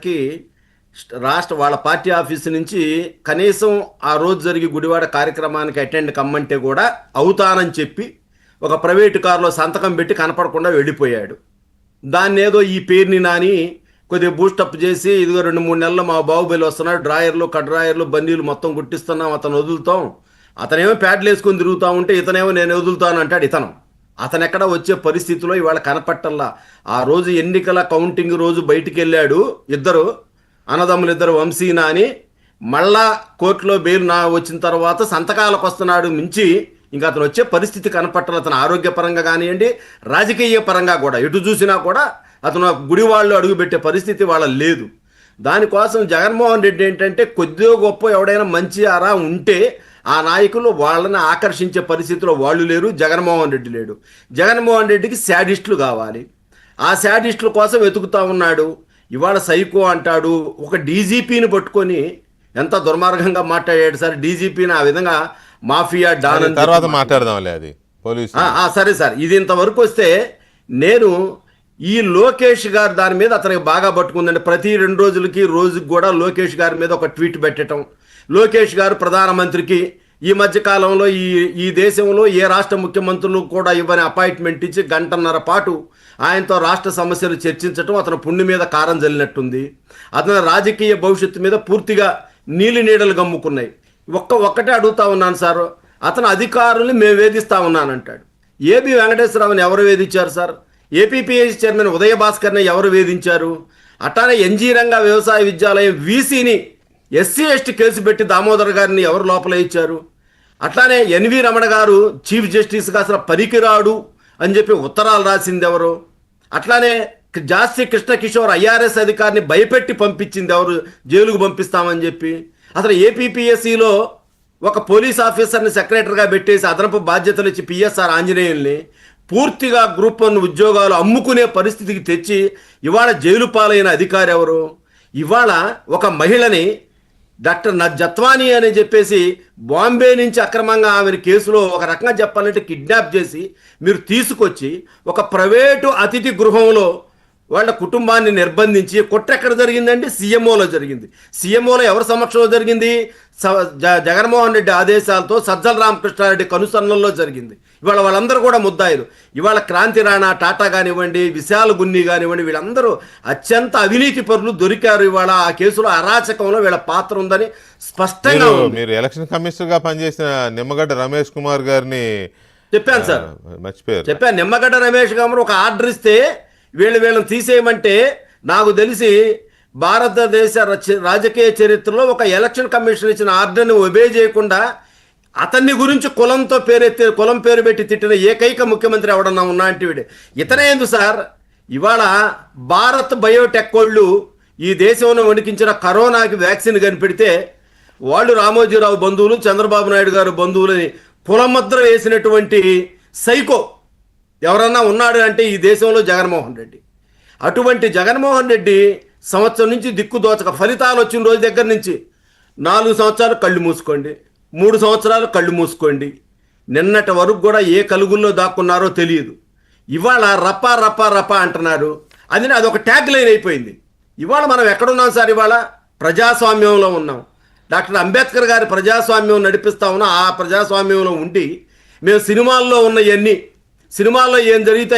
కి రాష్ట్ర వాళ్ళ పార్టీ ఆఫీసు నుంచి కనీసం ఆ రోజు జరిగే గుడివాడ కార్యక్రమానికి అటెండ్ కమ్మంటే కూడా అవుతానని చెప్పి ఒక ప్రైవేటు కారులో సంతకం పెట్టి కనపడకుండా వెళ్ళిపోయాడు. దాన్ని ఏదో ఈ పేరుని నాని కొద్దిగా బూస్టప్ చేసి ఇదిగో 2-3 నెలలు మా బాహుబలి వస్తున్నాడు, డ్రాయర్లు కడ్రాయర్లు బన్నీలు మొత్తం గుట్టిస్తున్నాం, అతను వదులుతాం, అతనేమో ప్యాడ్లు వేసుకొని తిరుగుతూ ఉంటే ఇతనేమో నేను వదులుతాను అంటాడు. అతను ఎక్కడ వచ్చే పరిస్థితిలో ఇవాళ కనపట్టల్లా. ఆ రోజు ఎన్నికల కౌంటింగ్ రోజు బయటికి వెళ్ళాడు, ఇద్దరు అన్నదమ్ములు, ఇద్దరు వంశీనా అని. మళ్ళా కోర్టులో బెయిల్ వచ్చిన తర్వాత సంతకాలకు వస్తున్నాడు మించి ఇంకా అతను వచ్చే పరిస్థితి కనపట్టాలి. అతను ఆరోగ్యపరంగా కానివ్వండి, రాజకీయ పరంగా కూడా ఎటు చూసినా కూడా అతను గుడి వాళ్ళు అడుగుపెట్టే పరిస్థితి వాళ్ళ లేదు. దానికోసం జగన్మోహన్ రెడ్డి ఏంటంటే కొద్దిగా గొప్ప ఎవడైనా మంచి అరా ఉంటే ఆ నాయకులు వాళ్ళని ఆకర్షించే పరిస్థితిలో వాళ్ళు లేరు, జగన్మోహన్ రెడ్డి లేడు. జగన్మోహన్ రెడ్డికి శాడిస్టులు కావాలి, ఆ శాడిస్టుల కోసం వెతుకుతా ఉన్నాడు. ఇవాళ సైకో అంటాడు, ఒక డీజీపీని పట్టుకొని ఎంత దుర్మార్గంగా మాట్లాడాడు సార్. డీజీపీని ఆ విధంగా మాఫియా డాన్ తర్వాత మాట్లాడదాంలే, అది పోలీసు. సరే సార్, ఇది ఇంతవరకు వస్తే నేను ఈ లోకేష్ గారు దాని మీద అతనికి బాగా పట్టుకుందండి. ప్రతి 2 రోజులకి రోజుకి కూడా లోకేష్ గారి మీద ఒక ట్వీట్ పెట్టడం. లోకేష్ గారు ప్రధానమంత్రికి ఈ మధ్యకాలంలో ఈ దేశంలో ఏ రాష్ట్ర ముఖ్యమంత్రులు కూడా ఇవ్వని అపాయింట్మెంట్ ఇచ్చి 1.5 పాటు ఆయనతో రాష్ట్ర సమస్యలు చర్చించడం అతను పుండి మీద కారం జల్లినట్టుంది. అతని రాజకీయ భవిష్యత్తు మీద పూర్తిగా నీలి నీడలు గమ్ముకున్నాయి. ఒక్కటే అడుగుతా ఉన్నాను సార్, అతను అధికారుల్ని మేము వేధిస్తా ఉన్నానంటాడు. ఏబి వెంకటేశ్వరరావుని ఎవరు వేధించారు సార్? ఏపీపీఎస్సీ చైర్మన్ ఉదయ భాస్కర్ని ఎవరు వేధించారు? అట్లానే ఎన్జీ రంగా వ్యవసాయ విద్యాలయం వీసీని ఎస్సీ ఎస్టీ కేసు పెట్టి దామోదర్ గారిని ఎవరు లోపల ఇచ్చారు? అట్లానే ఎన్వి రమణ గారు చీఫ్ జస్టిస్గా అసలు పనికిరాడు అని చెప్పి ఉత్తరాలు రాసింది ఎవరు? అట్లానే జాస్తి కృష్ణ కిషోర్ ఐఆర్ఎస్ అధికారిని భయపెట్టి పంపించింది ఎవరు? జైలుకు పంపిస్తామని చెప్పి. అసలు ఏపీపీఎస్సీలో ఒక పోలీస్ ఆఫీసర్ని సెక్రటరీగా పెట్టేసి అదనపు బాధ్యతలు ఇచ్చి పిఎస్ఆర్ ఆంజనేయుల్ని పూర్తిగా గ్రూప్ 1 ఉద్యోగాలు అమ్ముకునే పరిస్థితికి తెచ్చి ఇవాళ జైలు పాలైన అధికారి ఎవరు? ఇవాళ ఒక మహిళని డాక్టర్ జత్వానీ అని చెప్పేసి బాంబే నుంచి అక్రమంగా ఆమెను కేసులో ఒక రకంగా చెప్పాలంటే కిడ్నాప్ చేసి మీరు తీసుకొచ్చి ఒక ప్రైవేటు అతిథి గృహంలో వాళ్ళ కుటుంబాన్ని నిర్బంధించి కుట్ర ఎక్కడ జరిగిందండి? సీఎంఓలో జరిగింది. సీఎంఓలో ఎవరి సమక్షంలో జరిగింది? జగన్మోహన్ రెడ్డి ఆదేశాలతో సజ్జల రామకృష్ణారెడ్డి కనుసన్నల్లో జరిగింది. ఇవాళ వాళ్ళందరూ కూడా ముద్దాయిలు. ఇవాళ క్రాంతి రాణా, టాటా కానివ్వండి, విశాల్ గున్ని కానివ్వండి, వీళ్ళందరూ అత్యంత అవినీతి పరులు దొరికారు. ఇవాళ ఆ కేసులో అరాచకంలో వీళ్ళ పాత్ర ఉందని స్పష్టంగా మీరు ఎలక్షన్ కమిషనర్ గా పనిచేసిన నిమ్మగడ్డ రమేష్ కుమార్ గారిని చెప్పాను సార్, మర్చిపోయారు. చెప్పాను. నిమ్మగడ్డ రమేష్ గారు ఒక ఆర్డర్ ఇస్తే వీళ్ళని తీసేయమంటే నాకు తెలిసి భారతదేశ రాజకీయ చరిత్రలో ఒక ఎలక్షన్ కమిషన్ ఇచ్చిన ఆర్డర్ని ఒబే చేయకుండా అతన్ని గురించి కులం పేరు పెట్టి తిట్టిన ఏకైక ముఖ్యమంత్రి ఎవడన్నా ఉన్నాంటివిడే. ఇతనే ఎందుకు సార్? ఇవాళ భారత్ బయోటెక్ వాళ్ళు ఈ దేశంలో వణికించిన కరోనాకి వ్యాక్సిన్ కనిపెడితే వాళ్ళు రామోజీరావు బంధువులు, చంద్రబాబు నాయుడు గారు బంధువులని కులముద్ర వేసినటువంటి సైకో ఎవరన్నా ఉన్నాడు అంటే ఈ దేశంలో జగన్మోహన్ రెడ్డి. అటువంటి జగన్మోహన్ రెడ్డి సంవత్సరం నుంచి దిక్కుదోచక ఫలితాలు వచ్చిన రోజు దగ్గర నుంచి 4 సంవత్సరాలు కళ్ళు మూసుకోండి, 3 సంవత్సరాలు కళ్ళు మూసుకోండి, నిన్నటి వరకు కూడా ఏ కలుగుల్లో దాక్కున్నారో తెలియదు. ఇవాళ రప్పా రప్పా రప్పా అంటున్నారు. అదొక ట్యాగ్ లైన్ అయిపోయింది. ఇవాళ మనం ఎక్కడున్నాం సార్? ఇవాళ ప్రజాస్వామ్యంలో ఉన్నాం. డాక్టర్ అంబేద్కర్ గారి ప్రజాస్వామ్యం నడిపిస్తా ఉన్నాం. ఆ ప్రజాస్వామ్యంలో ఉండి మేము సినిమాల్లో ఉన్న సినిమాల్లో ఏం జరిగితే